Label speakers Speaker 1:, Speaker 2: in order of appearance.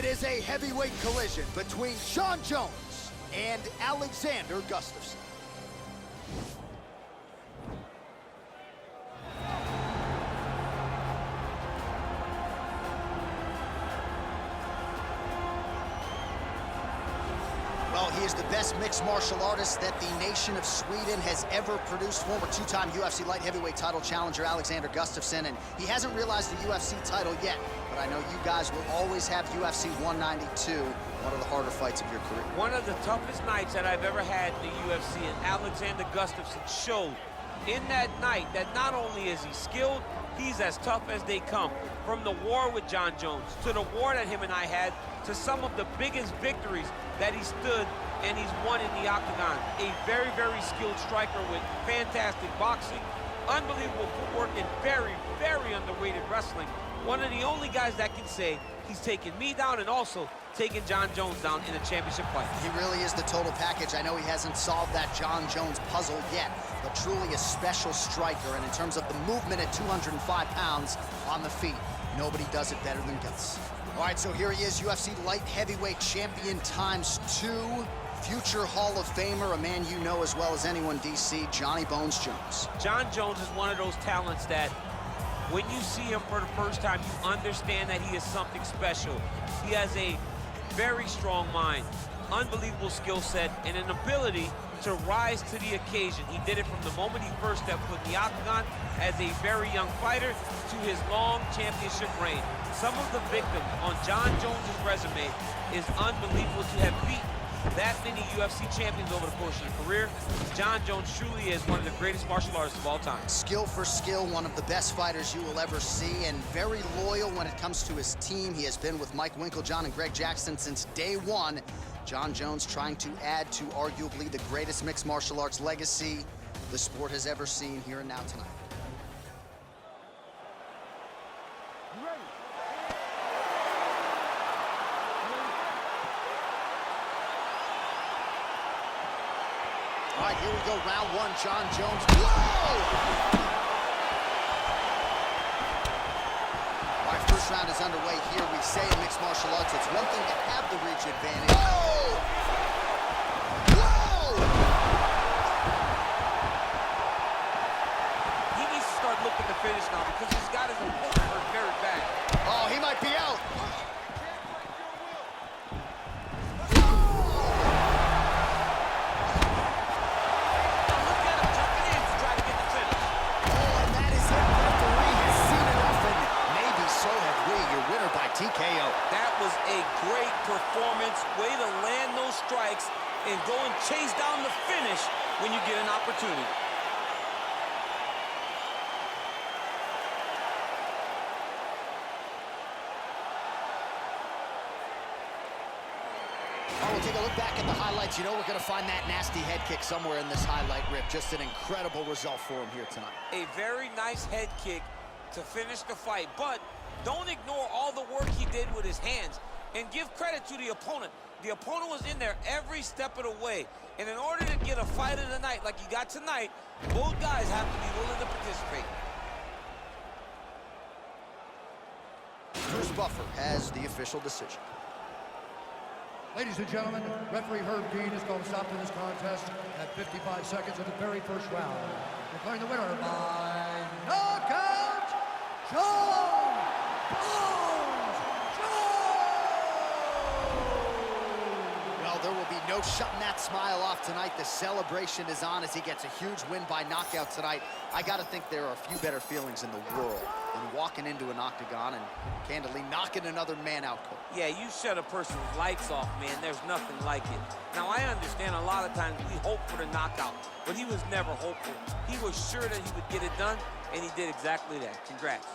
Speaker 1: It is a heavyweight collision between Jon Jones and Alexander Gusftasson. Well, he is the best mixed martial artist that the nation of Sweden has ever produced. Former two-time UFC light heavyweight title challenger Alexander Gusftasson, and he hasn't realized the UFC title yet. But I know you guys will always have UFC 192, one of the harder fights of your career.
Speaker 2: One of the toughest nights that I've ever had in the UFC, and Alexander Gusftasson showed in that night that not only is he skilled, he's as tough as they come. From the war with Jon Jones, to the war that him and I had, to some of the biggest victories that he stood and he's won in the octagon. A very, very skilled striker with fantastic boxing, unbelievable footwork, and very, very underrated wrestling. One of the only guys that can say he's taken me down and also taken Jon Jones down in a championship fight.
Speaker 1: He really is the total package. I know he hasn't solved that Jon Jones puzzle yet, but truly a special striker. And in terms of the movement at 205 pounds on the feet, nobody does it better than Gus. All right, so here he is, UFC light heavyweight champion ×2, future Hall of Famer, a man you know as well as anyone, DC, Johnny Bones Jones.
Speaker 2: Jon Jones is one of those talents that when you see him for the first time, you understand that he is something special. He has a very strong mind, unbelievable skill set, and an ability to rise to the occasion. He did it from the moment he first stepped foot in the octagon as a very young fighter to his long championship reign. Some of the victims on Jon Jones' resume is unbelievable. To have beaten that many UFC champions over the course of your career, Jon Jones truly is one of the greatest martial artists of all time.
Speaker 1: Skill for skill, one of the best fighters you will ever see, and very loyal when it comes to his team. He has been with Mike Winkeljohn and Greg Jackson since day one. Jon Jones trying to add to arguably the greatest mixed martial arts legacy the sport has ever seen here and now tonight.
Speaker 3: You ready?
Speaker 1: All right, here we go, round one, Jon Jones. Whoa! All right, first round is underway here. We say in mixed martial arts, it's one thing to have the reach advantage. Whoa! Whoa!
Speaker 2: He needs to start looking to finish now because he's got his opponent hurt very bad.
Speaker 1: Oh, he might be out. TKO.
Speaker 2: That was a great performance. Way to land those strikes and go and chase down the finish when you get an opportunity.
Speaker 1: Oh, we'll take a look back at the highlights. You know we're going to find that nasty head kick somewhere in this highlight rip. Just an incredible result for him here tonight.
Speaker 2: A very nice head kick to finish the fight, but don't ignore all the work he did with his hands, and give credit to the opponent. The opponent was in there every step of the way, and in order to get a fight of the night like you got tonight, both guys have to be willing to participate.
Speaker 1: Bruce Buffer has the official decision.
Speaker 3: Ladies and gentlemen, referee Herb Dean has called a stop to this contest at 55 seconds of the very first round, declaring the winner by knockout, Jon Bones Jones!
Speaker 1: Well, there will be no shutting that smile off tonight. The celebration is on as he gets a huge win by knockout tonight. I got to think there are a few better feelings in the world than walking into an octagon and candidly knocking another man out cold.
Speaker 2: Yeah, you shut a person's lights off, man. There's nothing like it. Now, I understand a lot of times we hope for the knockout, but he was never hopeful. He was sure that he would get it done, and he did exactly that. Congrats.